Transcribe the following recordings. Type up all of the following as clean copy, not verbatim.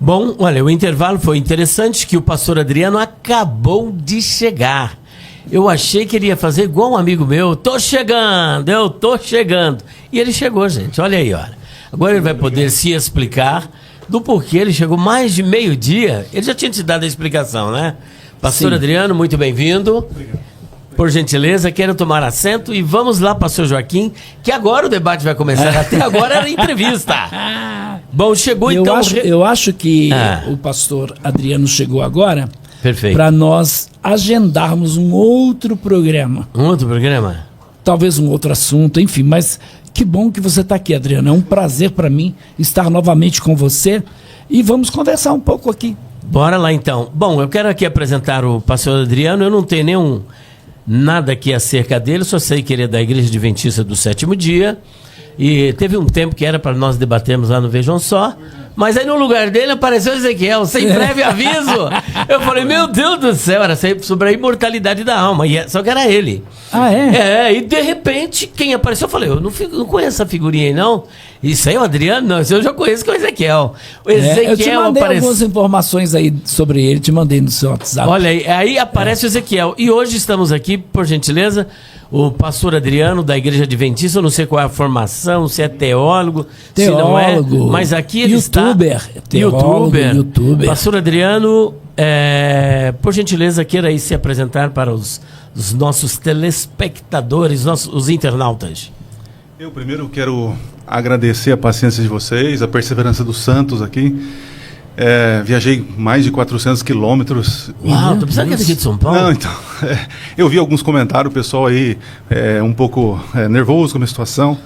Bom, olha, o intervalo foi interessante, que o pastor Adriano acabou de chegar. Eu achei que ele ia fazer igual um amigo meu, eu tô chegando. E ele chegou, gente, olha aí, olha. Agora ele vai poder se explicar do porquê ele chegou mais de meio-dia. Ele já tinha te dado a explicação, né? Pastor Sim. Adriano, muito bem-vindo. Obrigado. Por gentileza, quero tomar assento e vamos lá, pastor Joaquim, que agora o debate vai começar. Até agora era entrevista. Bom, chegou então... Eu acho que o pastor Adriano chegou agora Perfeito. Para nós agendarmos um outro programa. Um outro programa? Talvez um outro assunto, enfim, mas que bom que você está aqui, Adriano. É um prazer para mim estar novamente com você e vamos conversar um pouco aqui. Bora lá então. Bom, eu quero aqui apresentar o pastor Adriano. Eu não tenho nada aqui acerca dele, só sei que ele é da Igreja Adventista do Sétimo Dia. E teve um tempo que era para nós debatermos lá no Vejam Só, mas aí no lugar dele apareceu Ezequiel, sem prévio aviso. Eu falei, meu Deus do céu, era sobre a imortalidade da alma, só que era ele. Ah, é? E de repente, quem apareceu, eu falei, eu não conheço essa figurinha aí não. Isso aí é o Adriano? Não, isso eu já conheço, que é o Ezequiel. O Ezequiel eu te mandei algumas informações aí sobre ele, te mandei no seu WhatsApp. Olha aí aparece o Ezequiel. E hoje estamos aqui, por gentileza, o pastor Adriano, da Igreja Adventista. Eu não sei qual é a formação, se é teólogo, se não é. Mas aqui ele YouTuber, está... YouTuber. Pastor Adriano, por gentileza, queira aí se apresentar para os nossos telespectadores, os internautas. Eu primeiro quero agradecer a paciência de vocês, a perseverança dos santos aqui. Viajei mais de 400 quilômetros. Uau, tu pensava que era aqui de São Paulo? Não, então, eu vi alguns comentários, o pessoal aí um pouco nervoso com a minha situação.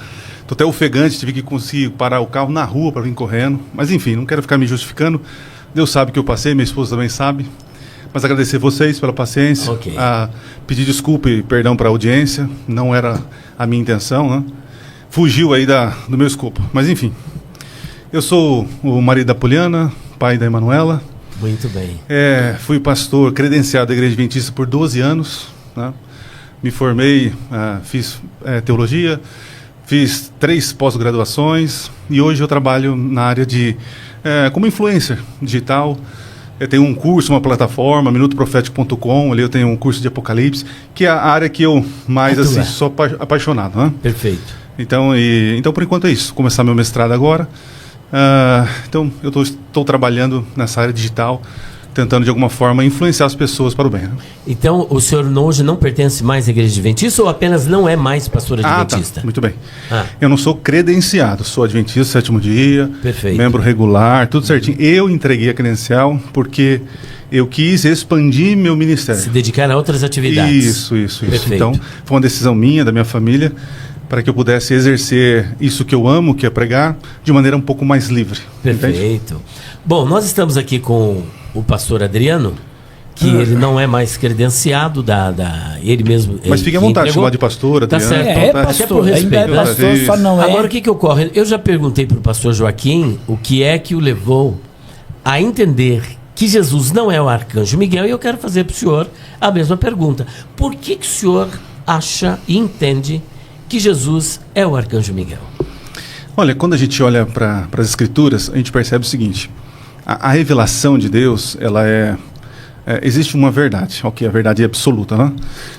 Tô até ofegante, tive que conseguir parar o carro na rua para vir correndo. Mas enfim, não quero ficar me justificando. Deus sabe que eu passei, minha esposa também sabe. Mas agradecer vocês pela paciência, pedir desculpa e perdão para a audiência. Não era a minha intenção, né? Fugiu aí do meu escopo. Mas enfim, eu sou o marido da Poliana, pai da Emanuela. Muito bem. Fui pastor credenciado da Igreja Adventista por 12 anos. Né? Me formei, fiz teologia, fiz 3 pós-graduações e hoje eu trabalho na área como influencer digital. Eu tenho um curso, uma plataforma, minutoprofético.com, ali eu tenho um curso de Apocalipse, que é a área que eu mais sou apaixonado. Né? Perfeito. Então, por enquanto é isso. Vou começar meu mestrado agora. Então, eu estou trabalhando nessa área digital, tentando de alguma forma influenciar as pessoas para o bem. Né? Então, o senhor hoje não pertence mais à Igreja Adventista ou apenas não é mais pastor adventista? Tá. Muito bem. Eu não sou credenciado, sou adventista, sétimo dia, Perfeito. Membro regular, tudo certinho. Eu entreguei a credencial porque eu quis expandir meu ministério. Se dedicar a outras atividades. Isso. Perfeito. Então, foi uma decisão minha, da minha família, para que eu pudesse exercer isso que eu amo, que é pregar, de maneira um pouco mais livre. Perfeito. Entende? Bom, nós estamos aqui com o pastor Adriano, que ele não é mais credenciado ele mesmo. Mas fique à vontade de chamar de pastor, Adriano. Tá certo. Pastor, até por respeito. Ainda é pastor, só não é. Agora, o que ocorre? Eu já perguntei para o pastor Joaquim o que é que o levou a entender que Jesus não é o arcanjo Miguel, e eu quero fazer para o senhor a mesma pergunta. Por que o senhor acha e entende que Jesus é o arcanjo Miguel? Olha, quando a gente olha para as Escrituras, a gente percebe o seguinte: a revelação de Deus, ela existe uma verdade, ok, a verdade é absoluta, né?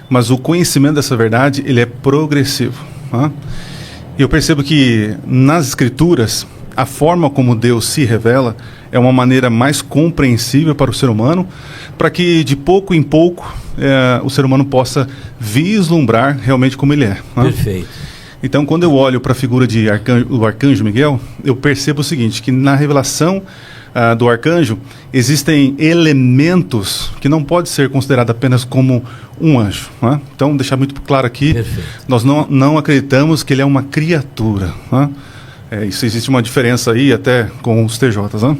Mas o conhecimento dessa verdade, ele é progressivo. Né? E eu percebo que nas Escrituras, a forma como Deus se revela é uma maneira mais compreensível para o ser humano, para que de pouco em pouco o ser humano possa vislumbrar realmente como ele é. Né? Perfeito. Então, quando eu olho para a figura do arcanjo Miguel, eu percebo o seguinte, que na revelação do arcanjo existem elementos que não podem ser considerados apenas como um anjo. Né? Então, deixar muito claro aqui, Perfeito. Nós não acreditamos que ele é uma criatura. Né? Isso existe uma diferença aí até com os TJs. Né?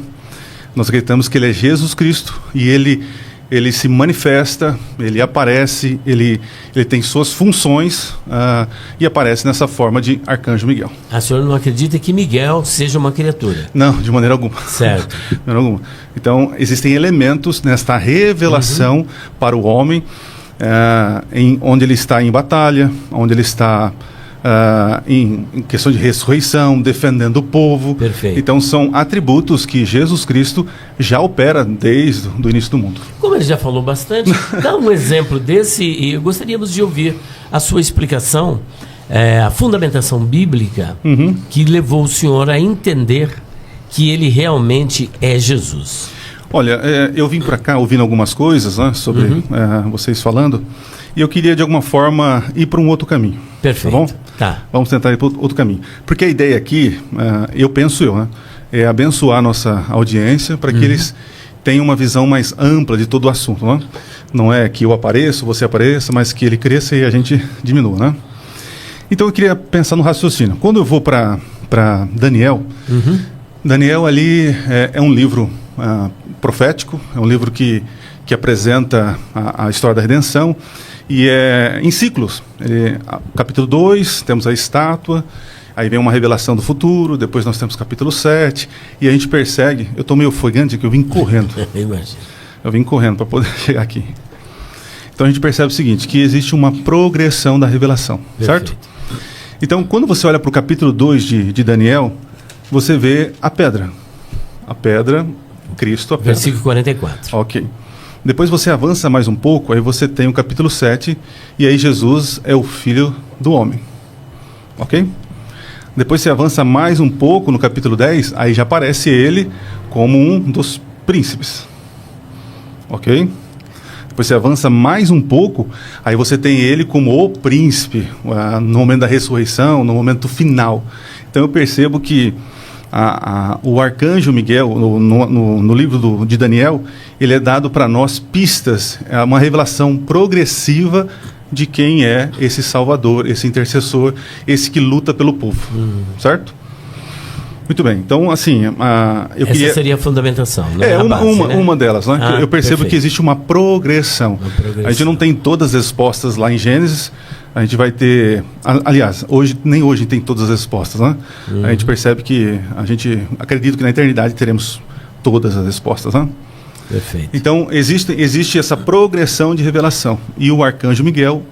Nós acreditamos que ele é Jesus Cristo e ele se manifesta, ele aparece, ele tem suas funções e aparece nessa forma de arcanjo Miguel. A senhora não acredita que Miguel seja uma criatura? Não, de maneira alguma. Certo. De maneira alguma. Então, existem elementos nesta revelação para o homem, onde ele está em batalha, onde ele está em questão de ressurreição, defendendo o povo. Perfeito. Então são atributos que Jesus Cristo já opera desde o início do mundo. Como ele já falou bastante, dá um exemplo desse e gostaríamos de ouvir a sua explicação, a fundamentação bíblica que levou o senhor a entender que ele realmente é Jesus. Olha, eu vim para cá ouvindo algumas coisas, né, sobre vocês falando, e eu queria de alguma forma ir para um outro caminho. Perfeito. Tá bom? Tá. Vamos tentar ir para outro caminho. Porque a ideia aqui, né, é abençoar a nossa audiência para que eles tenham uma visão mais ampla de todo o assunto. Né? Não é que eu apareça, você apareça, mas que ele cresça e a gente diminua. Né? Então eu queria pensar no raciocínio. Quando eu vou para Daniel, Daniel ali é um livro profético, é um livro que apresenta a história da redenção e é em ciclos. Capítulo 2, temos a estátua, aí vem uma revelação do futuro, depois nós temos capítulo 7 e a gente persegue. Eu estou meio ofegante que eu vim correndo. Eu vim correndo para poder chegar aqui. Então a gente percebe o seguinte, que existe uma progressão da revelação, certo? Então quando você olha para o capítulo 2 de Daniel, você vê a pedra, Cristo, a pedra. Versículo 44. Ok. Depois você avança mais um pouco, aí você tem o capítulo 7, e aí Jesus é o Filho do Homem. Ok? Depois você avança mais um pouco no capítulo 10, aí já aparece ele como um dos príncipes. Ok? Depois você avança mais um pouco, aí você tem ele como o príncipe, no momento da ressurreição, no momento final. Então eu percebo que o arcanjo Miguel, no livro de Daniel, ele é dado para nós pistas, é uma revelação progressiva de quem é esse salvador, esse intercessor, esse que luta pelo povo, certo? Muito bem, então assim, Essa seria a fundamentação, né? Uma delas, né? Eu percebo perfeito. que existe uma progressão. A gente não tem todas as respostas lá em Gênesis, a gente vai ter, aliás, nem hoje tem todas as respostas, né? A gente percebe que acredito que na eternidade teremos todas as respostas, né? Perfeito. Então existe essa progressão de revelação, e o arcanjo Miguel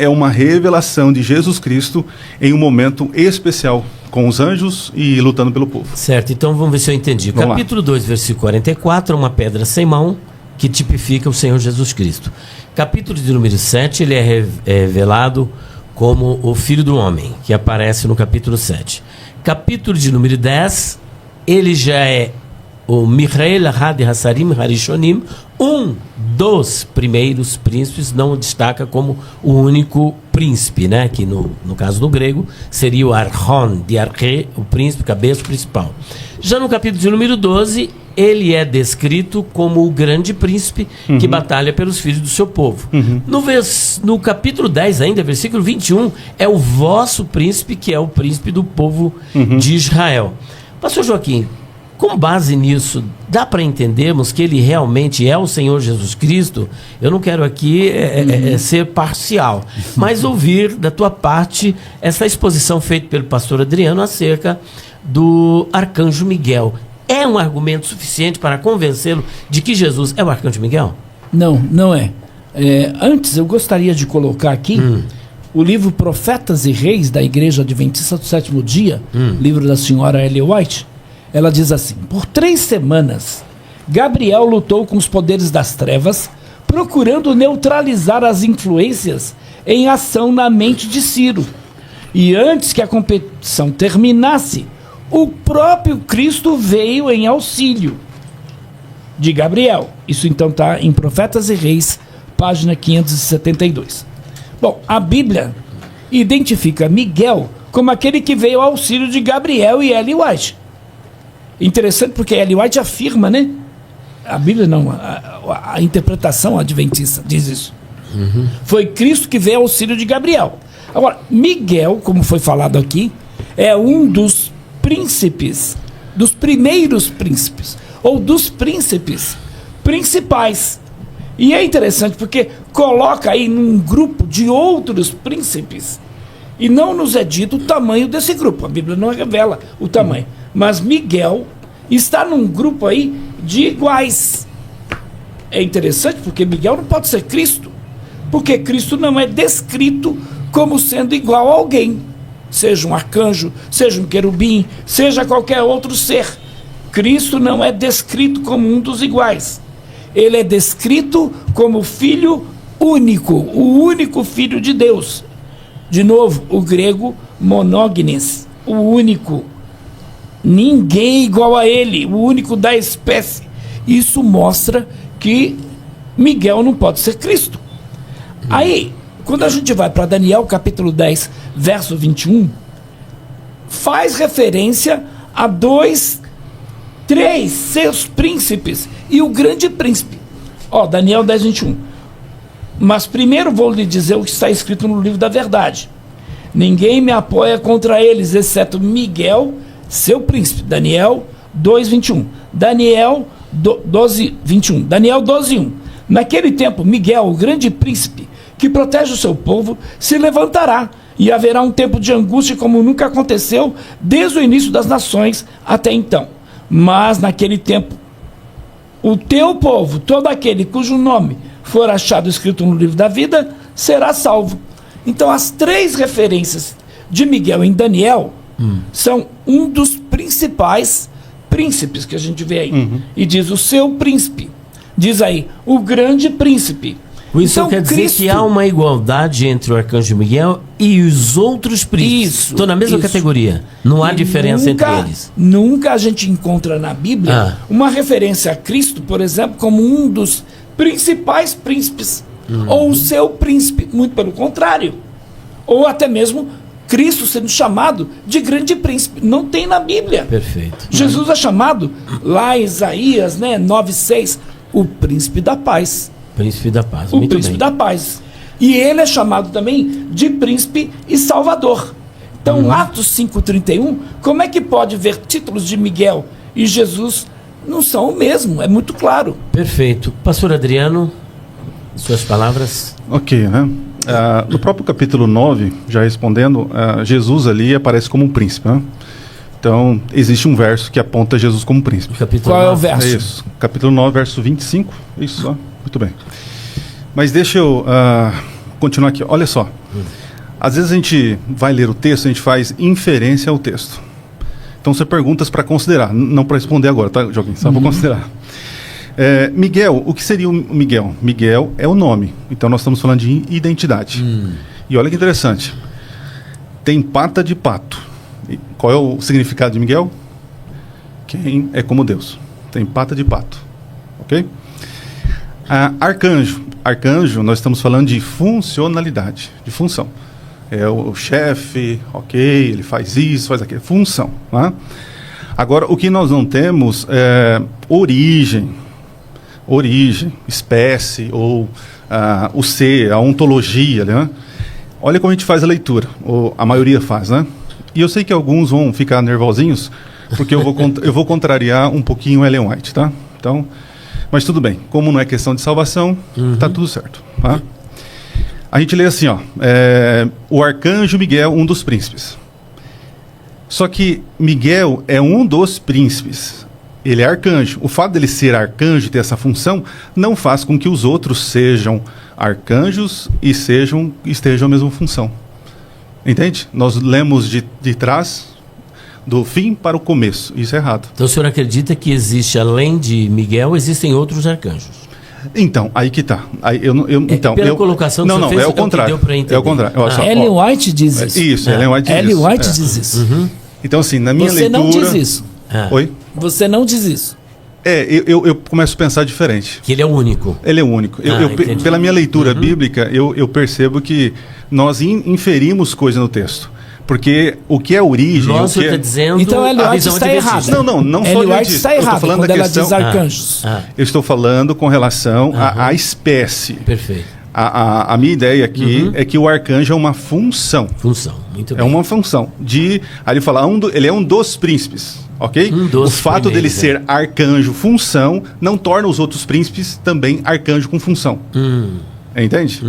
é uma revelação de Jesus Cristo em um momento especial com os anjos e lutando pelo povo. Certo, então vamos ver se eu entendi. Vamos Capítulo 2, versículo 44, uma pedra sem mão que tipifica o Senhor Jesus Cristo. Capítulo de número 7, ele é revelado como o Filho do Homem, que aparece no capítulo 7. Capítulo de número 10, ele já é o Michael Had Hassarim Harishonim, um dos primeiros príncipes, não o destaca como o único príncipe, né? Que no caso do grego seria o Archon, de Arche, o príncipe, cabeça principal. Já no capítulo de número 12, ele é descrito como o grande príncipe que batalha pelos filhos do seu povo. No capítulo 10 ainda, versículo 21, é o vosso príncipe, que é o príncipe do povo de Israel. Pastor Joaquim, com base nisso, dá para entendermos que ele realmente é o Senhor Jesus Cristo? Eu não quero aqui ser parcial, mas ouvir da tua parte essa exposição feita pelo pastor Adriano acerca do arcanjo Miguel. É um argumento suficiente para convencê-lo de que Jesus é o arcanjo Miguel? Não é. Antes, eu gostaria de colocar aqui o livro Profetas e Reis da Igreja Adventista do Sétimo Dia, livro da senhora Ellen White. Ela diz assim: por 3 semanas, Gabriel lutou com os poderes das trevas, procurando neutralizar as influências em ação na mente de Ciro. E antes que a competição terminasse, o próprio Cristo veio em auxílio de Gabriel. Isso então está em Profetas e Reis, página 572. Bom, a Bíblia identifica Miguel como aquele que veio ao auxílio de Gabriel e Ellen White. Interessante porque Ellen White afirma, né? A Bíblia não, a interpretação adventista diz isso. Foi Cristo que veio ao auxílio de Gabriel. Agora, Miguel, como foi falado aqui, é um dos príncipes, dos primeiros príncipes, ou dos príncipes principais. E é interessante porque coloca aí num grupo de outros príncipes, e não nos é dito o tamanho desse grupo. A Bíblia não revela o tamanho. Mas Miguel está num grupo aí de iguais. É interessante porque Miguel não pode ser Cristo, porque Cristo não é descrito como sendo igual a alguém, seja um arcanjo, seja um querubim, seja qualquer outro ser. Cristo não é descrito como um dos iguais. Ele é descrito como filho único, o único filho de Deus. De novo, o grego monognes, o único. Ninguém igual a ele, o único da espécie. Isso mostra que Miguel não pode ser Cristo. Aí, quando a gente vai para Daniel capítulo 10, verso 21, faz referência a três seus príncipes e o grande príncipe. Daniel 10, 21. Mas primeiro vou lhe dizer o que está escrito no livro da verdade. Ninguém me apoia contra eles, exceto Miguel, seu príncipe. Daniel 2, 21. Daniel 12, 21. Daniel 12, 1. Naquele tempo, Miguel, o grande príncipe, que protege o seu povo, se levantará, e haverá um tempo de angústia como nunca aconteceu desde o início das nações até então. Mas naquele tempo, o teu povo, todo aquele cujo nome for achado escrito no livro da vida, será salvo. Então, as três referências de Miguel em Daniel são um dos principais príncipes que a gente vê aí. E diz o seu príncipe. Diz aí, o grande príncipe. Isso então, quer dizer que há uma igualdade entre o arcanjo Miguel e os outros príncipes. Estão na mesma categoria. Não há diferença entre eles. Nunca a gente encontra na Bíblia uma referência a Cristo, por exemplo, como um dos principais príncipes. Ou o seu príncipe. Muito pelo contrário. Ou até mesmo Cristo sendo chamado de grande príncipe. Não tem na Bíblia. Perfeito. Jesus é chamado, lá em Isaías 9,6, o príncipe da paz. Príncipe da paz. O príncipe da paz. E ele é chamado também de príncipe e salvador. Então, Atos 5,31, como é que pode ver títulos de Miguel e Jesus não são o mesmo? É muito claro. Perfeito. Pastor Adriano, suas palavras. Ok, né? No próprio capítulo 9, já respondendo, Jesus ali aparece como um príncipe, né? Então, existe um verso que aponta Jesus como príncipe. Qual é o verso? É isso. Capítulo 9, verso 25. Isso, muito bem. Mas deixa eu continuar aqui. Olha só. Às vezes a gente vai ler o texto, a gente faz inferência ao texto. Então, são perguntas para considerar. Não para responder agora, tá, Joaquim? Só para considerar. Miguel, o que seria o Miguel? Miguel é o nome. Então, nós estamos falando de identidade. E olha que interessante. Tem pata de pato. E qual é o significado de Miguel? Quem é como Deus. Tem pata de pato. Ok? Arcanjo. Arcanjo, nós estamos falando de funcionalidade, de função. É o chefe, ok, ele faz isso, faz aquilo. Função. Né? Agora, o que nós não temos é origem, espécie, ou o ser, a ontologia. Né? Olha como a gente faz a leitura, ou a maioria faz, né? E eu sei que alguns vão ficar nervosinhos, porque eu vou contrariar um pouquinho Ellen White, tá? Então, mas tudo bem. Como não é questão de salvação, tá tudo certo. Tá? A gente lê assim, o arcanjo Miguel, um dos príncipes. Só que Miguel é um dos príncipes. Ele é arcanjo. O fato dele ser arcanjo e ter essa função não faz com que os outros sejam arcanjos e estejam a mesma função. Entende? Nós lemos de trás, do fim para o começo. Isso é errado. Então o senhor acredita que existe, além de Miguel, existem outros arcanjos? Então, aí que está. Pela colocação que você fez, é o contrário. É o contrário. Ellen White diz isso. Isso, Ellen White diz isso. Ellen White diz isso. Então, assim, na minha leitura... Você não diz isso. Oi? Você não diz isso. Eu começo a pensar diferente. Que ele é o único. Ele é o único. Pela minha leitura bíblica, eu percebo que nós inferimos coisa no texo. Porque o que é origem... Nossa, está dizendo... Então Ellen White está errada. Não só Ellen White está errada quando ela diz arcanjos. Eu estou falando com relação à espécie. Perfeito. A minha ideia aqui é que o arcanjo é uma função. Função, muito bem. É uma função. Aí ele fala, ele é um dos príncipes. Ok? O fato dele ser arcanjo, função, não torna os outros príncipes também arcanjo com função. Entende?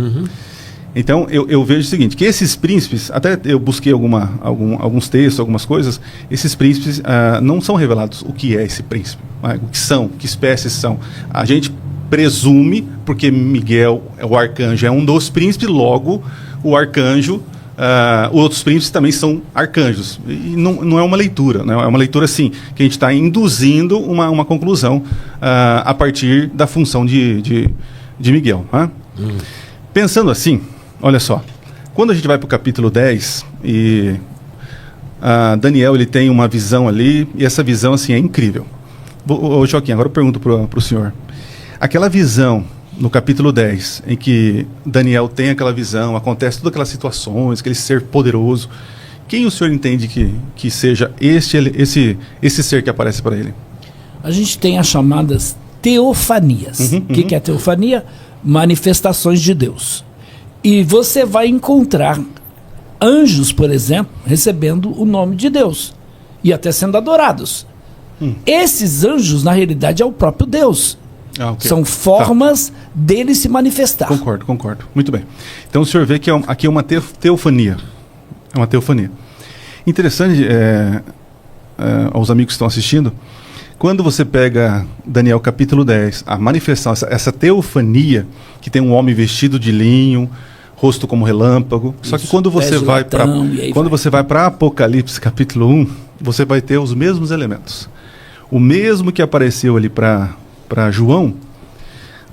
Então, eu vejo o seguinte, que esses príncipes, até eu busquei alguns textos, algumas coisas, esses príncipes não são revelados o que é esse príncipe, o que são, que espécies são. A gente presume, porque Miguel, o arcanjo, é um dos príncipes, logo o arcanjo outros príncipes também são arcanjos. E não é uma leitura, né? É uma leitura assim, que a gente está induzindo uma conclusão a partir da função de Miguel. Né? Pensando assim, olha só, quando a gente vai para o capítulo 10 e Daniel ele tem uma visão ali, e essa visão assim é incrível. Joaquim, agora eu pergunto para o senhor, aquela visão no capítulo 10, em que Daniel tem aquela visão, acontece todas aquelas situações, aquele ser poderoso, quem o senhor entende que seja esse ser que aparece para ele? A gente tem as chamadas teofanias. O que é teofania? Manifestações de Deus. E você vai encontrar anjos, por exemplo, recebendo o nome de Deus e até sendo adorados. Esses anjos, na realidade, é o próprio Deus. Okay. São formas dele se manifestar. Concordo. Muito bem. Então o senhor vê que aqui é uma teofania. É uma teofania. Interessante, aos amigos que estão assistindo, quando você pega Daniel capítulo 10, a manifestação, essa teofania, que tem um homem vestido de linho, rosto como relâmpago. Isso, só que quando você vai para Apocalipse capítulo 1, você vai ter os mesmos elementos. O mesmo que apareceu ali para João,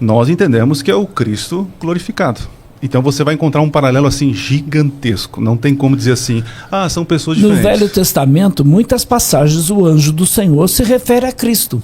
nós entendemos que é o Cristo glorificado. Então você vai encontrar um paralelo assim gigantesco. Não tem como dizer assim, são pessoas diferentes. No Velho Testamento, muitas passagens, o anjo do Senhor se refere a Cristo.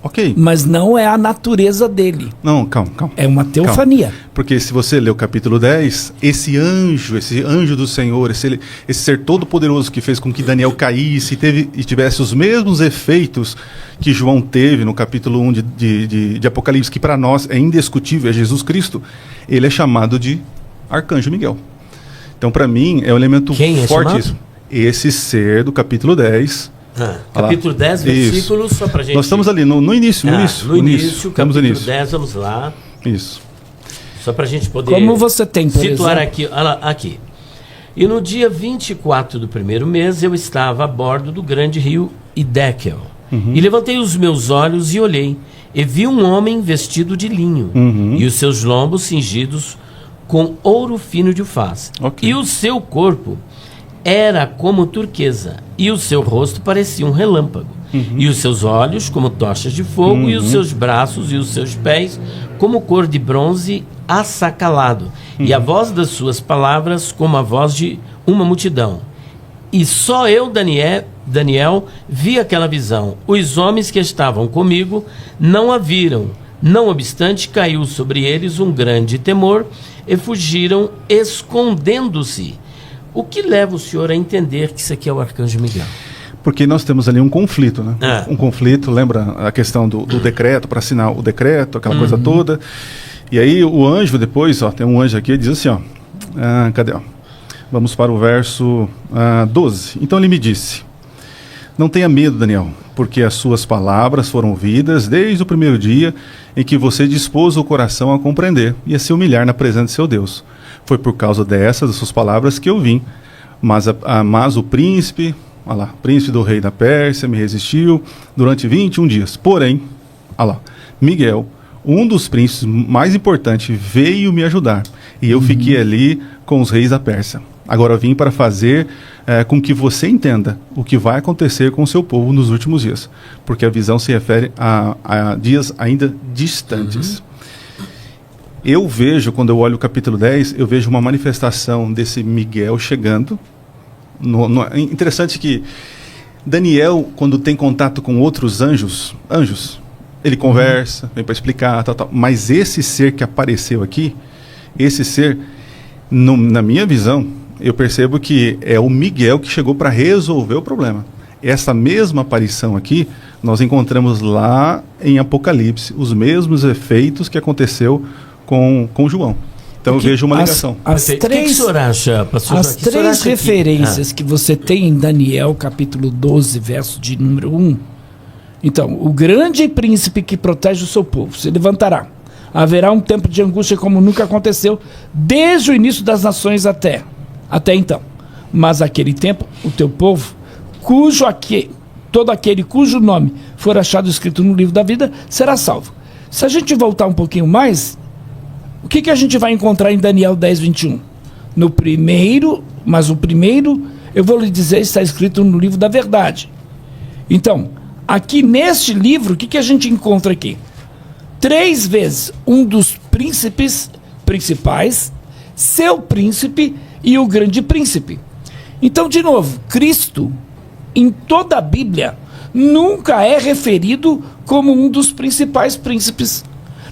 Ok. Mas não é a natureza dele. Não, calma. É uma teofania. Calma. Porque se você ler o capítulo 10, esse anjo do Senhor, esse ser todo poderoso que fez com que Daniel caísse e tivesse os mesmos efeitos que João teve no capítulo 1 de Apocalipse, que para nós é indiscutível, é Jesus Cristo, ele é chamado de Arcanjo Miguel. Então para mim é um elemento fortíssimo. Esse ser do capítulo 10... capítulo 10, versículos, só pra gente... Nós estamos ali no início. Capítulo 10, vamos lá. Isso. Só pra gente poder... Como você tem, por situar exemplo... aqui. E no dia 24 do primeiro mês, eu estava a bordo do grande rio Hiddekel. E levantei os meus olhos e olhei. E vi um homem vestido de linho. E os seus lombos cingidos com ouro fino de ufaz. Okay. E o seu corpo... era como turquesa, e o seu rosto parecia um relâmpago, e os seus olhos como tochas de fogo, e os seus braços e os seus pés como cor de bronze assacalado, e a voz das suas palavras como a voz de uma multidão. E só eu, Daniel, vi aquela visão. Os homens que estavam comigo não a viram. Não obstante, caiu sobre eles um grande temor, e fugiram escondendo-se. O que leva o senhor a entender que isso aqui é o Arcanjo Miguel? Porque nós temos ali um conflito, né? Um conflito, lembra a questão do decreto, para assinar o decreto, aquela coisa toda. E aí o anjo depois, tem um anjo aqui, diz assim, cadê? Vamos para o verso 12. Então ele me disse, não tenha medo, Daniel, porque as suas palavras foram ouvidas desde o primeiro dia em que você dispôs o coração a compreender e a se humilhar na presença de seu Deus. Foi por causa das suas palavras que eu vim. Mas o príncipe do rei da Pérsia me resistiu durante 21 dias. Porém, Miguel, um dos príncipes mais importantes, veio me ajudar. E eu fiquei ali com os reis da Pérsia. Agora eu vim para fazer com que você entenda o que vai acontecer com o seu povo nos últimos dias. Porque a visão se refere a dias ainda distantes. Eu vejo, quando eu olho o capítulo 10, eu vejo uma manifestação desse Miguel chegando. Interessante que Daniel, quando tem contato com outros anjos, ele conversa, vem para explicar, tal. Mas esse ser que apareceu aqui, na minha visão, eu percebo que é o Miguel que chegou para resolver o problema. Essa mesma aparição aqui, nós encontramos lá em Apocalipse, os mesmos efeitos que aconteceu com João. Então eu vejo uma ligação. As três referências que você tem em Daniel, capítulo 12, verso de número 1. Então, o grande príncipe que protege o seu povo se levantará. Haverá um tempo de angústia como nunca aconteceu desde o início das nações até então. Mas aquele tempo, o teu povo, todo aquele cujo nome for achado escrito no livro da vida, será salvo. Se a gente voltar um pouquinho mais... O que a gente vai encontrar em Daniel 10, 21? No primeiro mas o primeiro, eu vou lhe dizer, está escrito no livro da verdade. Então, aqui neste livro, o que a gente encontra aqui? 3 vezes um dos príncipes principais, seu príncipe e o grande príncipe. Então, de novo, Cristo, em toda a Bíblia, nunca é referido como um dos principais príncipes.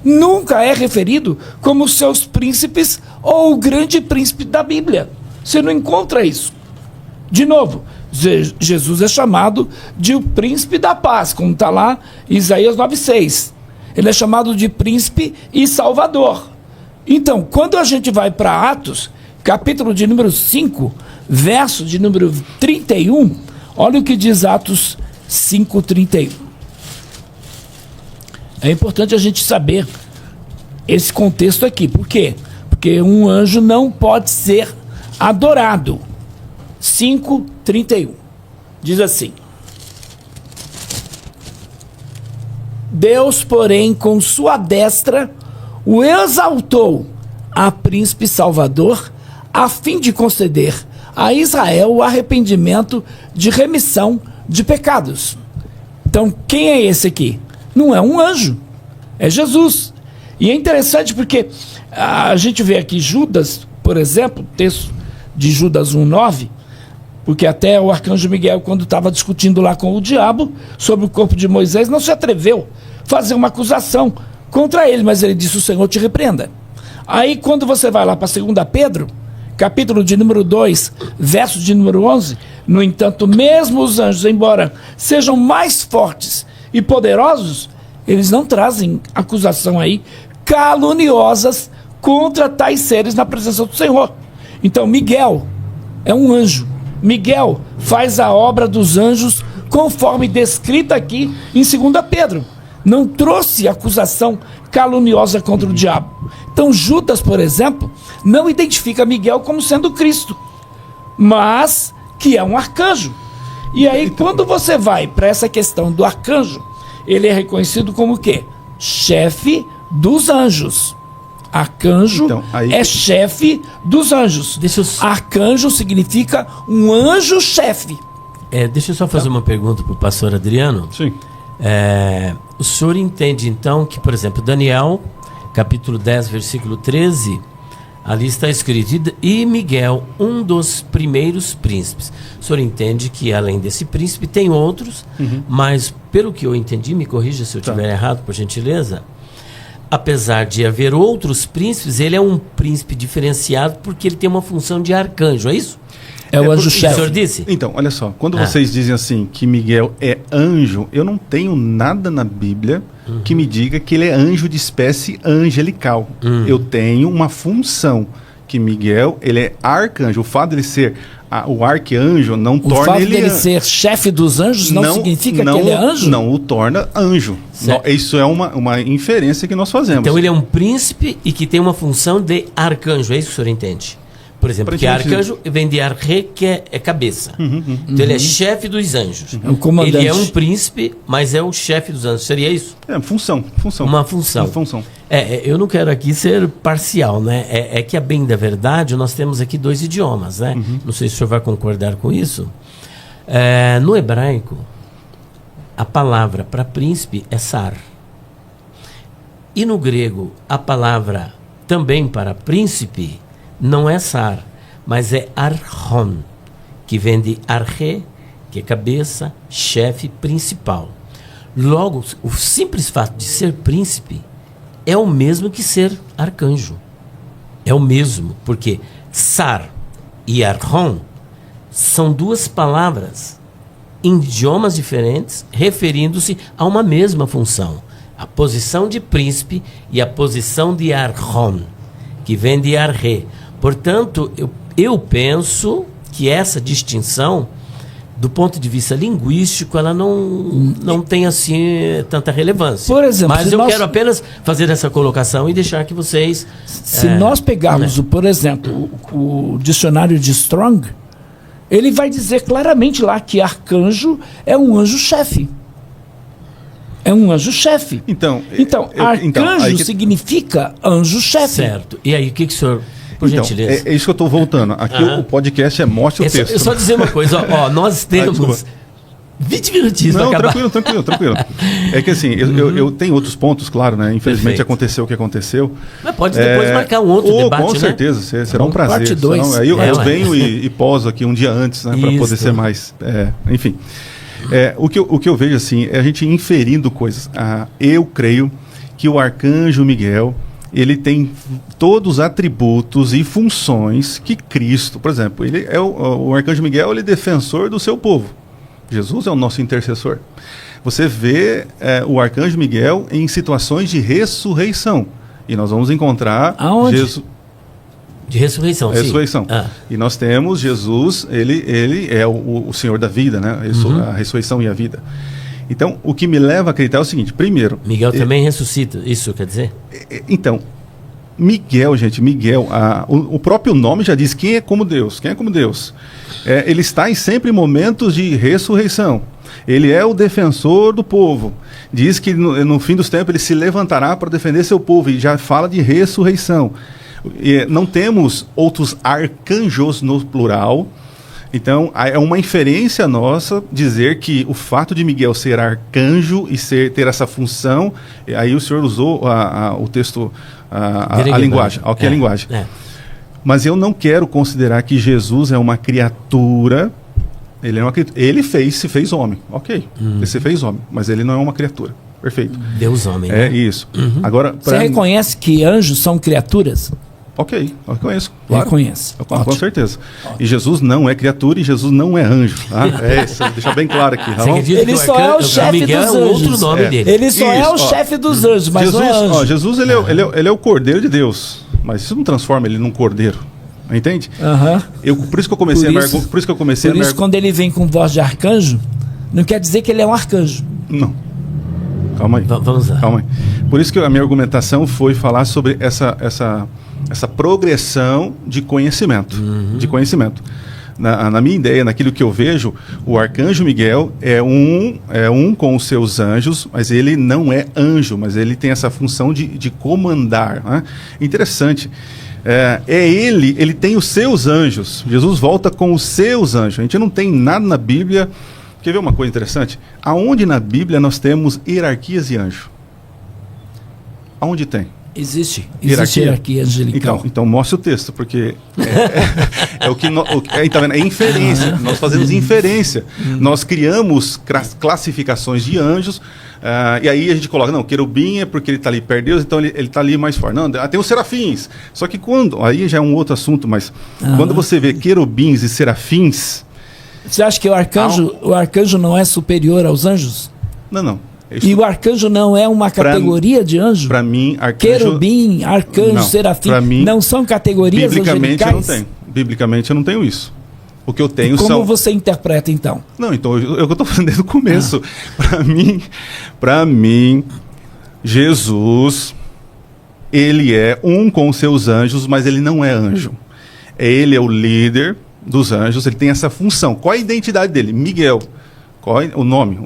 Nunca é referido como seus príncipes ou o grande príncipe da Bíblia. Você não encontra isso. De novo, Jesus é chamado de o príncipe da paz, como está lá em Isaías 9,6. Ele é chamado de príncipe e salvador. Então, quando a gente vai para Atos, capítulo de número 5, verso de número 31, olha o que diz Atos 5:31. É importante a gente saber esse contexto aqui. Por quê? Porque um anjo não pode ser adorado. 5:31. Diz assim: Deus, porém, com sua destra, o exaltou a príncipe salvador, a fim de conceder a Israel o arrependimento de remissão de pecados. Então, quem é esse aqui? Não é um anjo, é Jesus. E é interessante porque a gente vê aqui Judas, por exemplo, o texto de Judas 1:9, porque até o arcanjo Miguel, quando estava discutindo lá com o diabo sobre o corpo de Moisés, não se atreveu a fazer uma acusação contra ele, mas ele disse: o Senhor te repreenda. Aí quando você vai lá para 2 Pedro, capítulo de número 2, verso de número 11, no entanto, mesmo os anjos, embora sejam mais fortes e poderosos, eles não trazem acusação aí caluniosas contra tais seres na presença do Senhor. Então Miguel é um anjo. Miguel faz a obra dos anjos conforme descrita aqui em 2 Pedro. Não trouxe acusação caluniosa contra o diabo. Então Judas, por exemplo, não identifica Miguel como sendo Cristo, mas que é um arcanjo. E aí quando você vai para essa questão do arcanjo, ele é reconhecido como o quê? Chefe dos anjos. Arcanjo então, é chefe dos anjos. Arcanjo significa um anjo-chefe. Deixa eu só fazer uma pergunta para o pastor Adriano. Sim. O senhor entende então que, por exemplo, Daniel, capítulo 10, versículo 13, ali está escrito: e Miguel, um dos primeiros príncipes. O senhor entende que além desse príncipe tem outros, mas pelo que eu entendi, me corrija se eu estiver errado, por gentileza, apesar de haver outros príncipes, ele é um príncipe diferenciado porque ele tem uma função de arcanjo, é isso? É o anjo-chefe. O senhor disse? Então, olha só, quando vocês dizem assim que Miguel é anjo, eu não tenho nada na Bíblia que me diga que ele é anjo de espécie angelical. Eu tenho uma função, que Miguel, ele é arcanjo. O fato dele ser o arcanjo não torna ele... O fato dele ser chefe dos anjos não significa que ele é anjo? Não o torna anjo. Isso é uma inferência que nós fazemos. Então ele é um príncipe e que tem uma função de arcanjo, é isso que o senhor entende? Por exemplo, que arcanjo vem de arre, que é cabeça. Então ele é chefe dos anjos. É o comandante. Ele é um príncipe, mas é o chefe dos anjos. Seria isso? Função. Uma função. Eu não quero aqui ser parcial, né? É que, a bem da verdade, nós temos aqui 2 idiomas, né? Não sei se o senhor vai concordar com isso. No hebraico, a palavra para príncipe é sar. E no grego, a palavra também para príncipe não é sar, mas é archon, que vem de arche, que é cabeça, chefe, principal. Logo, o simples fato de ser príncipe é o mesmo que ser arcanjo. É o mesmo, porque sar e archon são 2 palavras em idiomas diferentes, referindo-se a uma mesma função. A posição de príncipe e a posição de archon, que vem de arche. Portanto, eu penso que essa distinção, do ponto de vista linguístico, ela não tem assim tanta relevância. Por exemplo, mas eu quero apenas fazer essa colocação e deixar que vocês... Se nós pegarmos, por exemplo, o dicionário de Strong, ele vai dizer claramente lá que arcanjo é um anjo-chefe. É um anjo-chefe. Então, arcanjo significa anjo-chefe. Certo. E aí, o que o senhor... por Então, gentileza. é isso que eu estou voltando. Aqui o podcast mostra o texto. Eu só dizer uma coisa, ó, nós temos 20 minutinhos para Não, acabar. tranquilo. É que assim, eu tenho outros pontos, claro, né? Infelizmente Perfeito. aconteceu o que aconteceu. Mas pode depois marcar um outro debate, com né? certeza, será um prazer. Parte 2. Aí eu ué. venho e poso aqui um dia antes, né? Para Isso. poder ser mais... enfim. O que eu vejo assim, é a gente inferindo coisas. Eu creio que o arcanjo Miguel, ele tem todos os atributos e funções que Cristo, por exemplo, ele é o arcanjo Miguel, ele é defensor do seu povo. Jesus é o nosso intercessor. Você vê o arcanjo Miguel em situações de ressurreição. E nós vamos encontrar Aonde? Jesus. De ressurreição, sim. Ressurreição. Ah. E nós temos Jesus, ele é o Senhor da vida, né? A ressurreição e a vida. Então, o que me leva a acreditar é o seguinte: primeiro, Miguel também ressuscita, isso quer dizer? então, Miguel, o próprio nome já diz quem é como Deus. Quem é como Deus? Ele está em sempre momentos de ressurreição. Ele é o defensor do povo. Diz que no fim dos tempos ele se levantará para defender seu povo. E já fala de ressurreição. Não temos outros arcanjos no plural. Então, é uma inferência nossa dizer que o fato de Miguel ser arcanjo e ter essa função, aí o senhor usou o texto, a linguagem. Ok, a linguagem. Mas eu não quero considerar que Jesus é uma criatura. Ele se fez homem. Ok, ele se fez homem, mas ele não é uma criatura. Perfeito. Deus homem, né? Isso. Agora, Você reconhece que anjos são criaturas? Ok, eu reconheço. Claro. Reconhece. Com certeza. E Jesus não é criatura e Jesus não é anjo. Tá? Isso, deixar bem claro aqui. Tá bom? Ele só é o chefe Miguel dos é outro anjos. nome dele. Ele só é o chefe dos anjos, mas Jesus, não é anjo. Jesus ele é o cordeiro de Deus. Mas isso não transforma ele num cordeiro. Entende? Por isso que eu comecei Por isso, quando ele vem com voz de arcanjo, não quer dizer que ele é um arcanjo. Não. Calma aí. Vamos lá. Calma aí. Por isso que a minha argumentação foi falar sobre essa progressão de conhecimento. De conhecimento. Na minha ideia, naquilo que eu vejo, o arcanjo Miguel é um com os seus anjos, mas ele não é anjo, mas ele tem essa função de comandar. Né? Interessante. Ele tem os seus anjos. Jesus volta com os seus anjos. A gente não tem nada na Bíblia. Quer ver uma coisa interessante? Aonde na Bíblia nós temos hierarquias de anjo? Aonde tem? Existe hierarquia angelical. Então mostre o texto, porque o que tá vendo? É inferência. Nós fazemos inferência. Nós criamos classificações de anjos. E aí a gente coloca, não, querubim é porque ele está ali perto de Deus, então ele está ali mais forte. Não, tem os serafins. Só que aí já é um outro assunto, mas quando você vê querubins e serafins... Você acha que o arcanjo não é superior aos anjos? Não. E o arcanjo não é uma categoria de anjo? Para mim, arcanjo... Querubim, arcanjo, serafim, não são categorias angelicais? Biblicamente eu não tenho isso. O que eu tenho Como você interpreta, então? Não, então eu estou falando desde o começo. Para mim, Jesus, ele é um com os seus anjos, mas ele não é anjo. Ele é o líder dos anjos, ele tem essa função. Qual é a identidade dele? Miguel. Qual é o nome?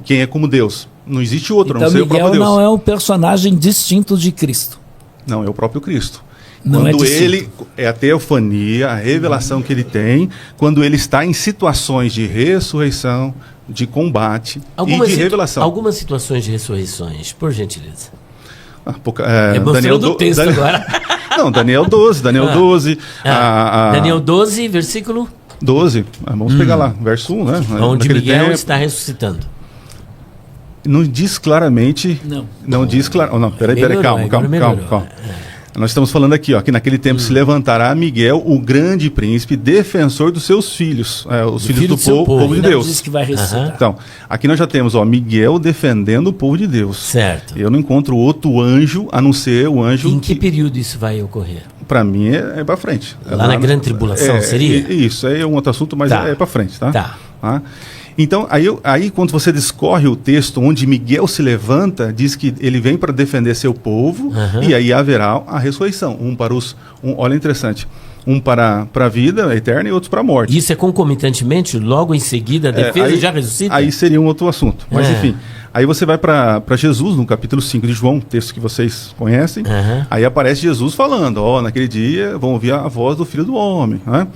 Quem é como Deus? Não existe outro, então, não sei o próprio Deus. Miguel não é um personagem distinto de Cristo. Não, é o próprio Cristo. Não quando ele é a teofania, a revelação que ele tem, quando ele está em situações de ressurreição, de combate e de revelação. Algumas situações de ressurreições, por gentileza. Daniel do texto agora. Não, Daniel 12. Daniel 12, versículo 12. Vamos pegar lá, verso 1, né? Onde Miguel está ressuscitando. Não diz claramente. Não diz claramente. Não, peraí, calma. Nós estamos falando aqui, ó, que naquele tempo se levantará Miguel, o grande príncipe, defensor dos seus filhos, os filhos do povo de Deus. Diz que vai ressuscitar. Então, aqui nós já temos, Miguel defendendo o povo de Deus. Certo. Eu não encontro outro anjo, a não ser o anjo... Em que período isso vai ocorrer? Para mim é para frente. Lá na grande tribulação, seria? Isso, aí é um outro assunto, mas é para frente, tá? Tá. Então, aí quando você discorre o texto onde Miguel se levanta, diz que ele vem para defender seu povo, e aí haverá a ressurreição. Olha interessante, Um para a vida eterna e outros para a morte. Isso é concomitantemente, logo em seguida, a defesa já ressuscita? Aí seria um outro assunto. Mas, É. enfim, aí você vai para Jesus, no capítulo 5 de João, texto que vocês conhecem. Aí aparece Jesus falando, naquele dia vão ouvir a voz do Filho do Homem. Né?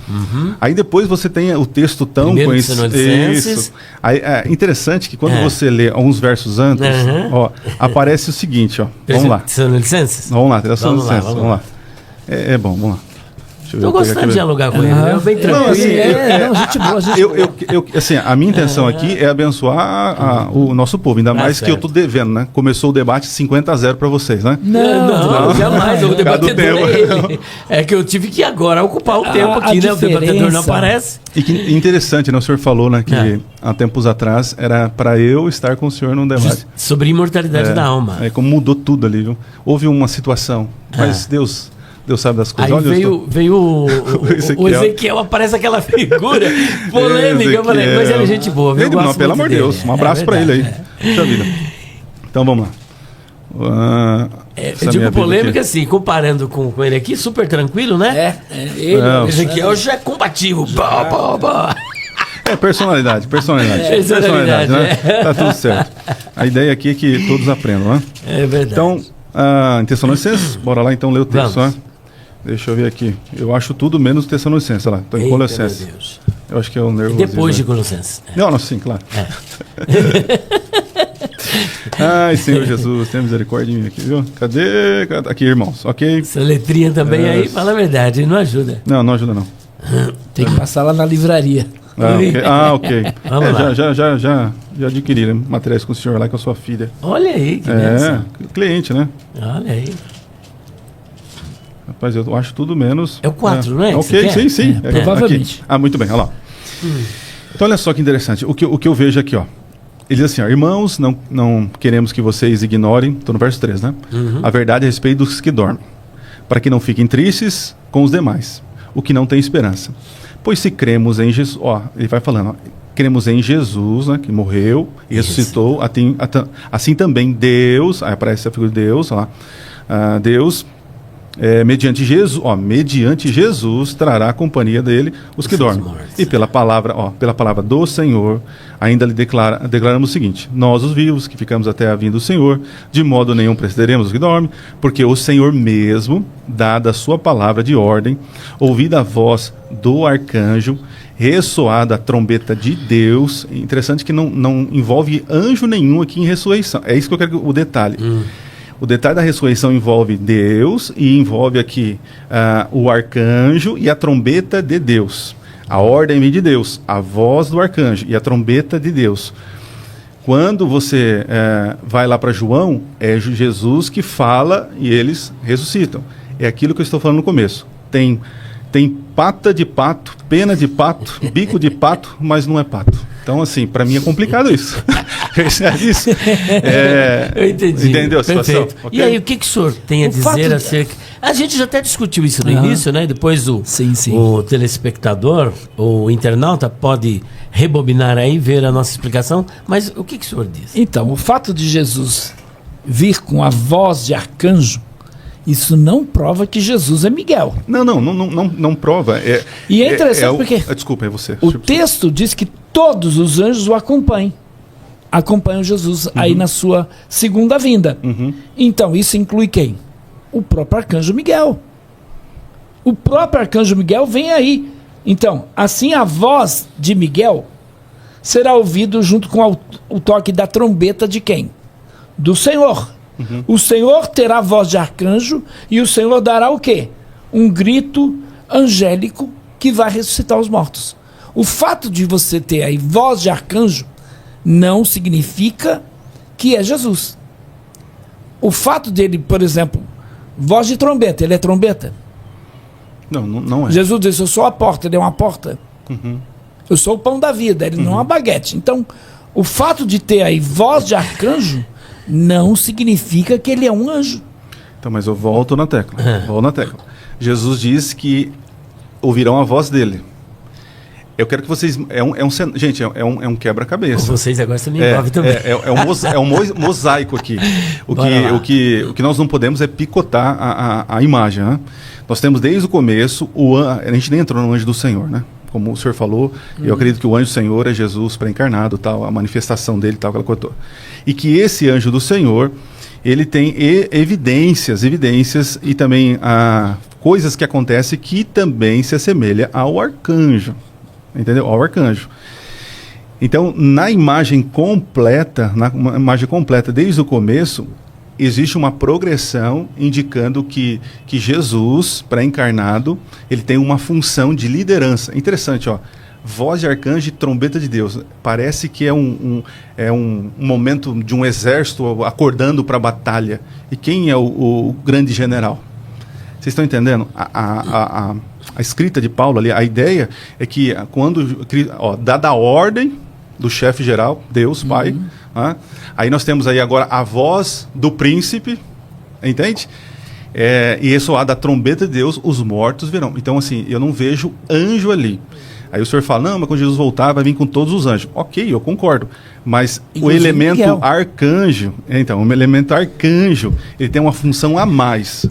Aí depois você tem o texto tão Primeiro conhecido. Tessalonicenses. Isso. Aí, é interessante que quando você lê alguns versos antes, aparece o seguinte, vamos lá. Tessalonicenses? Vamos lá, Vamos lá. É bom, vamos lá. Deixa eu Tô ver, gostando de dialogar com ele, é bem tranquilo. Não, assim, gente boa, gente boa. assim, a minha intenção aqui é abençoar o nosso povo, ainda mais que eu tô devendo, né? Começou o debate 50-0 para vocês, né? Não, jamais. O debatedor tempo. é ele. É que eu tive que agora ocupar o tempo aqui, né? O debatedor não aparece. E que interessante, né? O senhor falou, né? Que há tempos atrás era para eu estar com o senhor num debate. Sobre imortalidade da alma. Aí como mudou tudo ali, viu? Houve uma situação, mas Deus sabe das coisas. Aí Olha, veio o Ezequiel, aparece aquela figura polêmica. Eu falei, mas ele é gente boa, viu? Não, pelo amor de Deus. Um abraço para ele aí. Puxa vida. Então vamos lá. Eu digo polêmica assim, comparando com ele aqui, super tranquilo, né? O Ezequiel já é combativo. Personalidade, né? Tá tudo certo. A ideia aqui é que todos aprendam, né? É verdade. Então, em Tessalonicenses, bora lá então ler o texto, né? Deixa eu ver aqui. Eu acho tudo menos Tessalonicenses, olha lá. Estou em Colossenses. Eu acho que é o nervosismo. Depois de Colossenses. Não, sim, claro. Ai, Senhor Jesus, tenha misericórdia de mim aqui, viu? Cadê? Aqui, irmãos, ok? Essa letrinha também aí, fala a verdade, não ajuda. Não ajuda não. Tem que passar lá na livraria. Ok. Vamos lá. Já adquiri, né, materiais com o senhor lá, com a sua filha. Olha aí, que bênção. Cliente, né? Olha aí. Rapaz, eu acho tudo menos... É o 4, não é? Ok, sim. Provavelmente. Aqui. Muito bem, olha lá. Então, olha só que interessante. O que eu vejo aqui, Ele diz assim, irmãos, não queremos que vocês ignorem, estou no verso 3, né? A verdade a respeito dos que dormem, para que não fiquem tristes com os demais, o que não tem esperança. Pois se cremos em Jesus, ele vai falando, cremos em Jesus, né, que morreu e ressuscitou, assim também Deus, aí aparece a figura de Deus, Deus, mediante Jesus trará a companhia dele os que dormem. E pela palavra do Senhor, ainda lhe declaramos o seguinte: nós, os vivos, que ficamos até a vinda do Senhor, de modo nenhum precederemos os que dormem, porque o Senhor mesmo, dada a sua palavra de ordem, ouvida a voz do arcanjo, ressoada a trombeta de Deus. Interessante que não envolve anjo nenhum aqui em ressurreição. É isso que eu quero, o detalhe. O detalhe da ressurreição envolve Deus e envolve aqui o arcanjo e a trombeta de Deus. A ordem vem de Deus, a voz do arcanjo e a trombeta de Deus. Quando você vai lá para João, é Jesus que fala e eles ressuscitam. É aquilo que eu estou falando no começo. Tem pata de pato, pena de pato, bico de pato, mas não é pato. Então, assim, para mim é complicado isso. Isso. Eu entendi. Entendeu a situação? Perfeito. Okay? E aí, o que o senhor tem a dizer acerca... A gente já até discutiu isso no início, né? Depois o telespectador, o internauta, pode rebobinar aí, ver a nossa explicação. Mas o que o senhor diz? Então, o fato de Jesus vir com a voz de arcanjo, isso não prova que Jesus é Miguel. Não prova. E é interessante porque... Desculpa, é você. O texto diz que todos os anjos o acompanham Jesus aí na sua segunda vinda. Então, isso inclui quem? O próprio arcanjo Miguel. O próprio arcanjo Miguel vem aí. Então, assim a voz de Miguel será ouvido junto com o toque da trombeta de quem? Do Senhor. O Senhor terá voz de arcanjo e o Senhor dará o quê? Um grito angélico que vai ressuscitar os mortos. O fato de você ter aí voz de arcanjo não significa que é Jesus. O fato dele, por exemplo, voz de trombeta, ele é trombeta? Não é. Jesus disse, eu sou a porta, ele é uma porta. Eu sou o pão da vida, ele não é uma baguete. Então, o fato de ter aí voz de arcanjo não significa que ele é um anjo. Então, mas eu volto na tecla. Jesus diz que ouvirão a voz dele. Eu quero que vocês... Gente, é um quebra-cabeça. Vocês agora se me envolvem também. É um mosaico aqui. O que nós não podemos é picotar a imagem, né? Nós temos desde o começo, a gente nem entrou no anjo do Senhor, né? Como o senhor falou, eu acredito que o anjo do Senhor é Jesus pré-encarnado, tal, a manifestação dele, tal, aquela coisa toda. E que esse anjo do Senhor, ele tem evidências e também coisas que acontecem que também se assemelha ao arcanjo, entendeu? Ao arcanjo. Então, na imagem completa, desde o começo, existe uma progressão indicando que Jesus, pré-encarnado, ele tem uma função de liderança. Interessante, ó. Voz de arcanjo e trombeta de Deus. Parece que é um momento de um exército acordando para a batalha. E quem é o grande general? Vocês estão entendendo? A escrita de Paulo ali, a ideia é que quando, dada a ordem do chefe geral, Deus, Pai, aí nós temos aí agora a voz do príncipe, entende? E ressoar da trombeta de Deus, os mortos virão. Então, assim, eu não vejo anjo ali. Aí o senhor fala, não, mas quando Jesus voltar, vai vir com todos os anjos. Ok, eu concordo. Mas inclusive o elemento Miguel. Arcanjo, ele tem uma função a mais,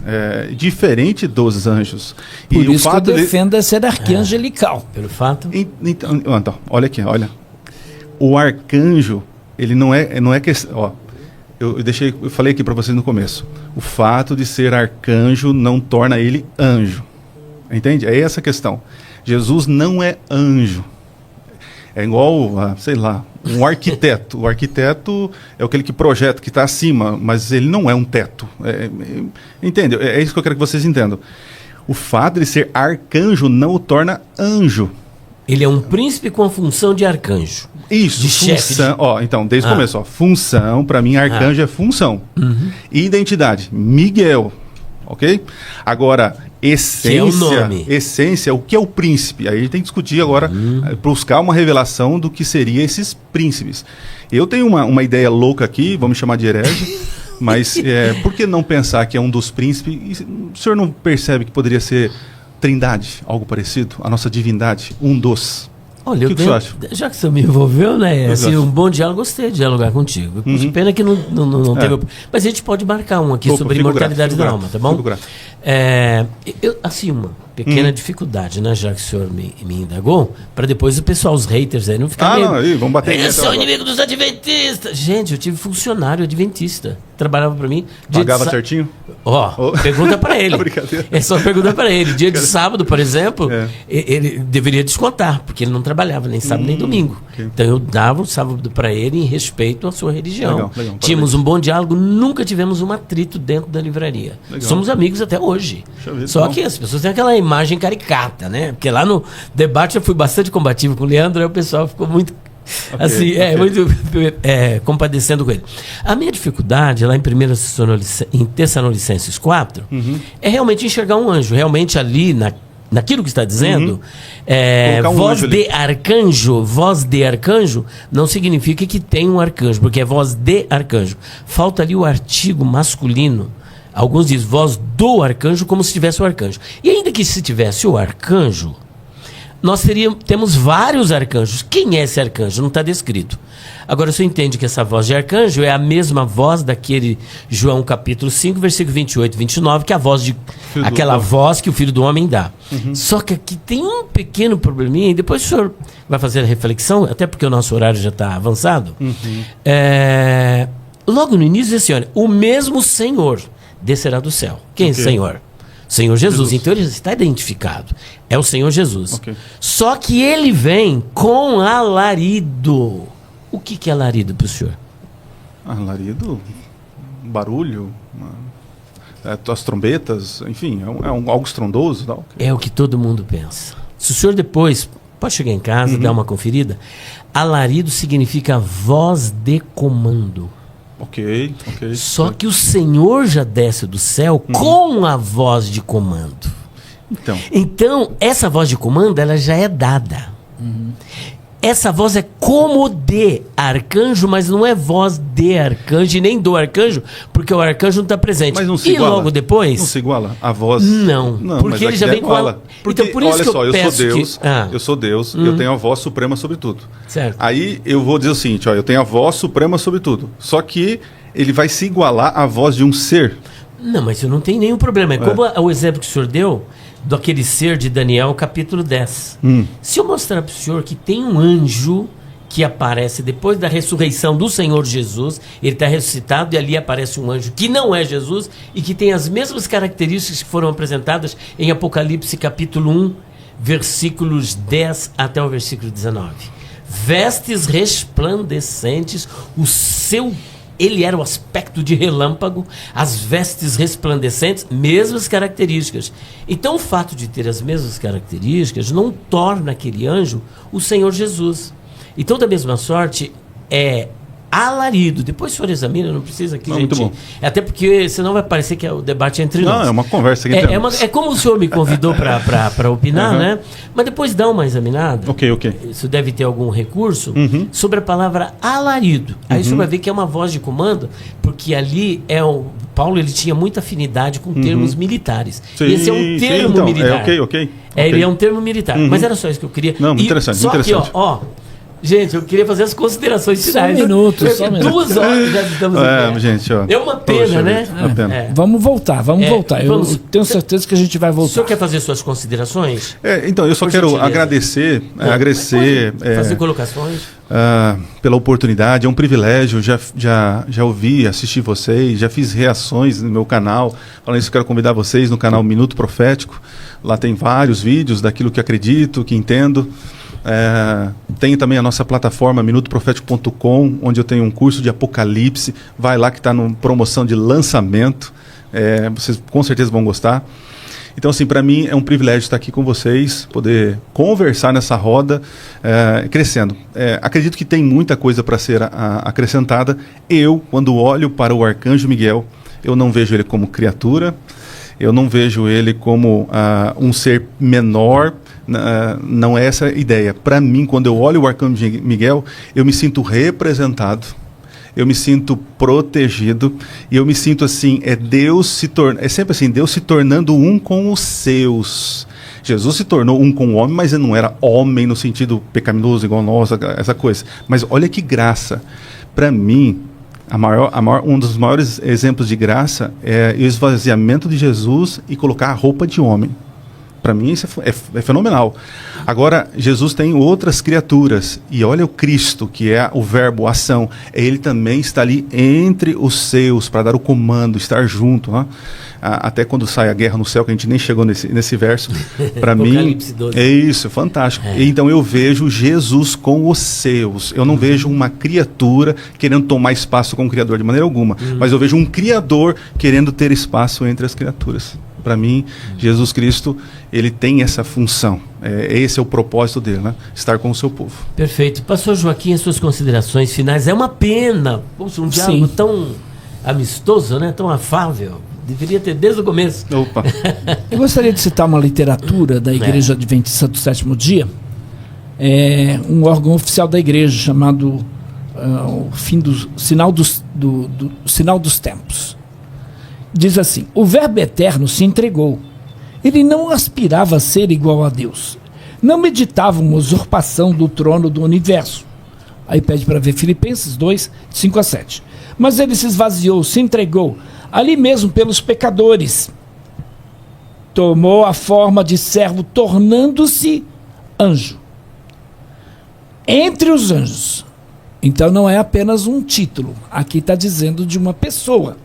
diferente dos anjos. Por isso que eu defendo é ser arcangelical. Pelo fato... Então, olha aqui, olha. O arcanjo, ele não é questão... Eu falei aqui para vocês no começo. O fato de ser arcanjo não torna ele anjo. Entende? É essa a questão. Jesus não é anjo. É igual, sei lá, um arquiteto. O arquiteto é aquele que projeta, que está acima, mas ele não é um teto. Entende? É isso que eu quero que vocês entendam. O fato de ser arcanjo não o torna anjo. Ele é um príncipe com a função de arcanjo. Isso, de função. Então, desde o começo, função, para mim, arcanjo é função. Identidade, Miguel. Ok? Agora, essência, o que é o príncipe? Aí a gente tem que discutir agora, buscar uma revelação do que seria esses príncipes. Eu tenho uma ideia louca aqui, vamos chamar de herege, mas por que não pensar que é um dos príncipes? O senhor não percebe que poderia ser Trindade, algo parecido? A nossa divindade, um dos... Olha, o que você acha? Já que você me envolveu, né? Assim, um bom diálogo, gostei de dialogar contigo. Pena que não teve. Mas a gente pode marcar um aqui sobre imortalidade da alma, tá bom? Assim, uma pequena dificuldade, né? Já que o senhor me indagou, para depois o pessoal, os haters aí, não ficarem. Vamos bater Eu sou inimigo dos adventistas. Gente, eu tive funcionário adventista. Trabalhava para mim. Pagava certinho? Pergunta para ele. Brincadeira. É só pergunta para ele. Dia de sábado, por exemplo, ele deveria descontar, porque ele não trabalhava nem sábado nem domingo. Okay. Então eu dava o sábado para ele em respeito à sua religião. Legal, tínhamos um bom diálogo, nunca tivemos um atrito dentro da livraria. Legal. Somos amigos até hoje. Só que as pessoas têm aquela imagem caricata, né? Porque lá no debate eu fui bastante combativo com o Leandro, aí o pessoal ficou muito... muito compadecendo com ele. A minha dificuldade lá em Tessalonicenses 4 é realmente enxergar um anjo. Realmente ali naquilo que está dizendo, voz de arcanjo não significa que tem um arcanjo, porque é voz de arcanjo. Falta ali o artigo masculino. Alguns dizem voz do arcanjo, como se tivesse o arcanjo. E ainda que se tivesse o arcanjo, nós temos vários arcanjos. Quem é esse arcanjo? Não está descrito. Agora, você entende que essa voz de arcanjo é a mesma voz daquele João capítulo 5, versículo 28 e 29, que é a voz aquela voz que o Filho do Homem dá. Só que aqui tem um pequeno probleminha, e depois o senhor vai fazer a reflexão, até porque o nosso horário já está avançado. Logo no início diz assim, olha, o mesmo Senhor descerá do céu. Quem é esse Senhor? Senhor Jesus. Então ele está identificado. É o Senhor Jesus. Só que ele vem com alarido. O que é alarido para o senhor? Alarido, barulho, as trombetas, enfim, algo estrondoso. Tal. É o que todo mundo pensa. Se o senhor depois pode chegar em casa, dar uma conferida, alarido significa voz de comando. Ok. Só que o Senhor já desce do céu com a voz de comando. Então, essa voz de comando, ela já é dada. essa voz é como de arcanjo, mas não é voz de arcanjo e nem do arcanjo, porque o arcanjo não está presente. Mas não se e iguala. logo depois... Não se iguala a voz? Não, porque ele já vem com ela. Porque, então, por isso olha que só, eu sou Deus, eu sou Deus, eu tenho a voz suprema sobre tudo. Certo. Aí eu vou dizer o seguinte, ó, eu tenho a voz suprema sobre tudo. Só que ele vai se igualar à voz de um ser. Não, mas isso não tem nenhum problema. É como o exemplo que o senhor deu daquele ser de Daniel, capítulo 10. Se eu mostrar para o senhor que tem um anjo que aparece depois da ressurreição do Senhor Jesus, ele está ressuscitado e ali aparece um anjo que não é Jesus e que tem as mesmas características que foram apresentadas em Apocalipse capítulo 1, versículos 10 até o versículo 19. Vestes resplandecentes, ele era o aspecto de relâmpago, as vestes resplandecentes, mesmas características. Então o fato de ter as mesmas características não torna aquele anjo o Senhor Jesus. Então, da mesma sorte, é alarido. Depois o senhor examina, não precisa aqui, não, gente. muito bom. Até porque senão vai parecer que é o debate entre nós. Não, é uma conversa aqui entre nós. É como o senhor me convidou para opinar, né? Mas depois dá uma examinada. Ok. Isso deve ter algum recurso sobre a palavra alarido. Aí o senhor vai ver que é uma voz de comando, porque ali Paulo ele tinha muita afinidade com termos militares. Sim, esse é um termo então, militar. Ok. Ele é um termo militar. Mas era só isso que eu queria. Não, muito interessante. Só que, gente, eu queria fazer as considerações finais. Só um minuto. 2 horas já estamos aqui. Gente, ó. É uma pena, né? Uma pena. Vamos voltar. Eu tenho certeza que a gente vai voltar. O senhor quer fazer suas considerações? Então, eu só quero agradecer, fazer colocações. Pela oportunidade. É um privilégio. Já ouvi, assisti vocês, já fiz reações no meu canal. Falando isso, quero convidar vocês no canal Minuto Profético. Lá tem vários vídeos daquilo que acredito, que entendo. Tem também a nossa plataforma minutoprofético.com, onde eu tenho um curso de Apocalipse. Vai lá que está em promoção de lançamento. Vocês com certeza vão gostar. Então, assim, para mim é um privilégio estar aqui com vocês, poder conversar nessa roda, crescendo. Acredito que tem muita coisa para ser acrescentada. Quando olho para o Arcanjo Miguel, eu não vejo ele como criatura, eu não vejo ele como um ser menor. Não é essa a ideia. Para mim, quando eu olho o Arcanjo Miguel, eu me sinto representado, eu me sinto protegido, e eu me sinto assim, é sempre assim, Deus se tornando um com os seus. Jesus se tornou um com o homem, mas ele não era homem no sentido pecaminoso, igual nós, essa coisa. Mas olha que graça. Para mim, um dos maiores exemplos de graça é o esvaziamento de Jesus e colocar a roupa de homem. Para mim isso é fenomenal. Agora, Jesus tem outras criaturas. E olha o Cristo, que é o verbo, a ação. Ele também está ali entre os seus, para dar o comando, estar junto. Né? Até quando sai a guerra no céu, que a gente nem chegou nesse verso. Para mim, é isso, fantástico. Então eu vejo Jesus com os seus. Eu não vejo uma criatura querendo tomar espaço com o Criador, de maneira alguma. Mas eu vejo um Criador querendo ter espaço entre as criaturas. Para mim, Jesus Cristo, ele tem essa função. Esse é o propósito dele, né? Estar com o seu povo. Perfeito. Pastor Joaquim, as suas considerações finais. É uma pena. Poxa, um diálogo tão amistoso, né? Tão afável. Deveria ter desde o começo. Opa. Eu gostaria de citar uma literatura da Igreja Adventista do Sétimo Dia. Um órgão oficial da igreja chamado Sinal dos Tempos. Diz assim: o Verbo eterno se entregou. Ele não aspirava a ser igual a Deus. Não meditava uma usurpação do trono do universo. Aí pede para ver Filipenses 2, 5 a 7. Mas ele se esvaziou, se entregou, ali mesmo pelos pecadores. Tomou a forma de servo, tornando-se anjo. Entre os anjos. Então não é apenas um título. Aqui está dizendo de uma pessoa.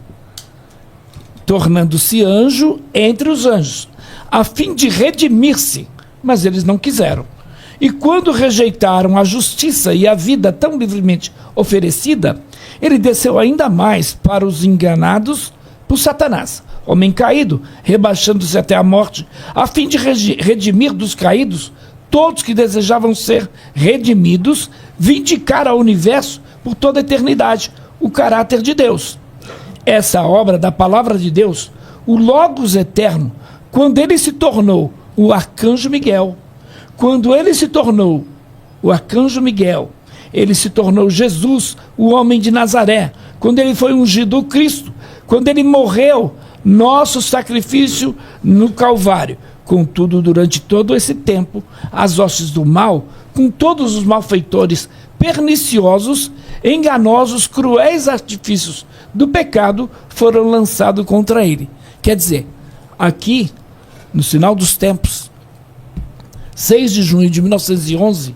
Tornando-se anjo entre os anjos, a fim de redimir-se, mas eles não quiseram. E quando rejeitaram a justiça e a vida tão livremente oferecida, ele desceu ainda mais para os enganados por Satanás, homem caído, rebaixando-se até a morte, a fim de redimir dos caídos todos que desejavam ser redimidos, vindicar ao universo por toda a eternidade o caráter de Deus. Essa obra da palavra de Deus, o Logos eterno, quando ele se tornou o Arcanjo Miguel, quando ele se tornou o arcanjo Miguel, ele se tornou Jesus, o homem de Nazaré, quando ele foi ungido o Cristo, quando ele morreu, nosso sacrifício no Calvário. Contudo, durante todo esse tempo, as hostes do mal, com todos os malfeitores perniciosos, enganosos, cruéis artifícios do pecado, foram lançados contra ele. Quer dizer, aqui, no final dos tempos, 6 de junho de 1911,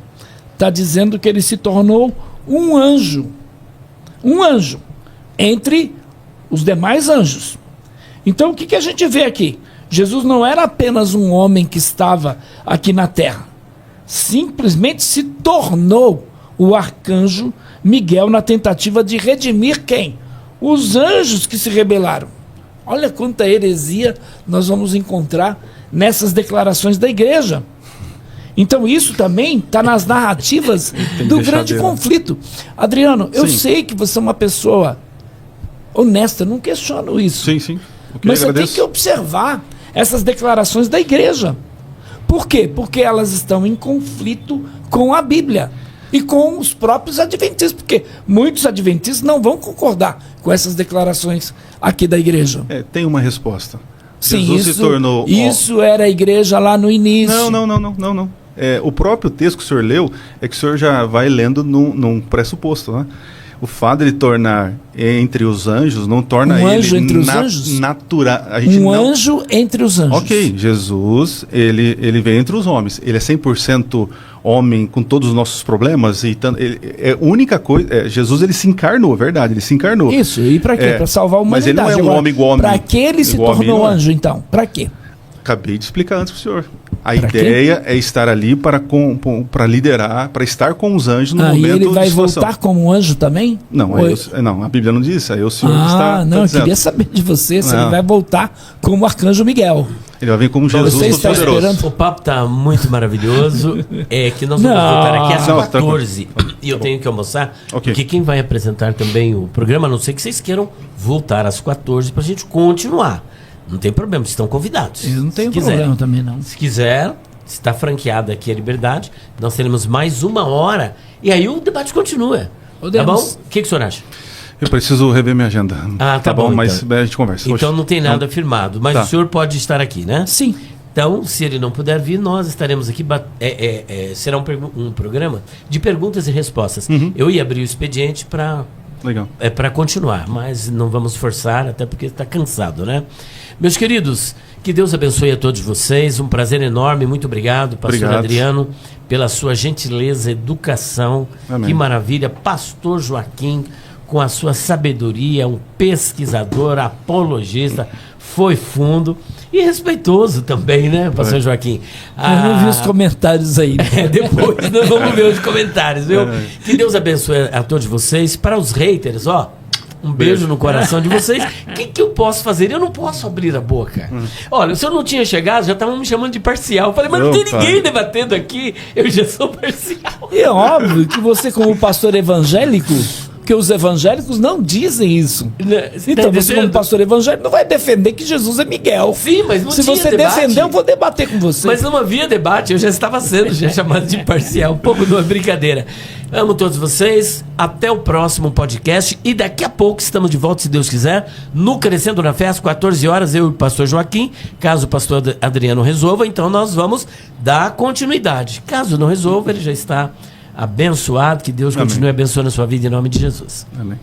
está dizendo que ele se tornou um anjo entre os demais anjos. Então, o que a gente vê aqui? Jesus não era apenas um homem que estava aqui na terra. Simplesmente se tornou o arcanjo Miguel na tentativa de redimir quem? Os anjos que se rebelaram. Olha quanta heresia nós vamos encontrar nessas declarações da igreja. Então isso também está nas narrativas do grande conflito. Adriano, eu sei que você é uma pessoa honesta, não questiono isso. Sim, sim. Mas você tem que observar essas declarações da igreja. Por quê? Porque elas estão em conflito com a Bíblia e com os próprios adventistas, porque muitos adventistas não vão concordar com essas declarações aqui da igreja. Tem uma resposta. Sim, Jesus se tornou... Isso era a igreja lá no início. Não. O próprio texto que o senhor leu é que o senhor já vai lendo num pressuposto, né? O fato de ele tornar entre os anjos não torna um ele anjo entre os anjos? Natural. Anjo entre os anjos. Ok, Jesus, ele vem entre os homens. Ele é 100% homem com todos os nossos problemas. E a única coisa... Jesus, ele se encarnou, é verdade, ele se encarnou. Isso, e para quê? Para salvar a humanidade. Mas ele não é um homem igual a mim. Para que ele se tornou anjo, então? Para quê? Acabei de explicar antes para o senhor. A ideia é estar ali para liderar, para estar com os anjos no momento de situação. E ele vai voltar como um anjo também? Não, a Bíblia não diz isso. Aí o senhor está não, eu queria saber de você se ele vai voltar como o arcanjo Miguel. Ele vai vir como Jesus Todo-Poderoso. O papo está muito maravilhoso. É que nós vamos voltar aqui às 14 e eu tenho que almoçar. Porque quem vai apresentar também o programa, a não ser que vocês queiram voltar às 14 para a gente continuar. Não tem problema, vocês estão convidados. Eu não tenho problema também, não. Se quiser, está franqueada aqui a liberdade. Nós teremos mais 1 hora e aí o debate continua. Tá bom? O que o senhor acha? Eu preciso rever minha agenda. Tá bom, mas então. A gente conversa. Então não tem nada firmado, mas o senhor pode estar aqui, né? Sim. Então, se ele não puder vir, nós estaremos aqui. Será um programa de perguntas e respostas. Eu ia abrir o expediente para continuar, mas não vamos forçar, até porque está cansado, né? Meus queridos, que Deus abençoe a todos vocês. Um prazer enorme. Muito obrigado, pastor Adriano, pela sua gentileza, educação. Amém. Que maravilha. Pastor Joaquim, com a sua sabedoria, um pesquisador, apologista, foi fundo e respeitoso também, né, pastor Joaquim? Eu não vi os comentários aí. Depois nós vamos ver os comentários, viu? Que Deus abençoe a todos vocês. Para os haters, um beijo no coração de vocês. O que eu posso fazer? Eu não posso abrir a boca. Olha, se eu não tinha chegado, já estavam me chamando de parcial. Eu falei, mas não tem ninguém debatendo aqui. Eu já sou parcial. E é óbvio que você, como pastor evangélico, porque os evangélicos não dizem isso. Então você, como pastor evangélico, não vai defender que Jesus é Miguel. Sim, mas não Se tinha você debate. defender, eu vou debater com você. Mas não havia debate, eu já estava sendo chamado de parcial. Um pouco de uma brincadeira. Amo todos vocês. Até o próximo podcast. E daqui a pouco estamos de volta, se Deus quiser, no Crescendo na Fé, às 14 horas, eu e o pastor Joaquim. Caso o pastor Adriano resolva, então nós vamos dar continuidade. Caso não resolva, ele já está abençoado. Que Deus continue abençoando a sua vida em nome de Jesus. Amém.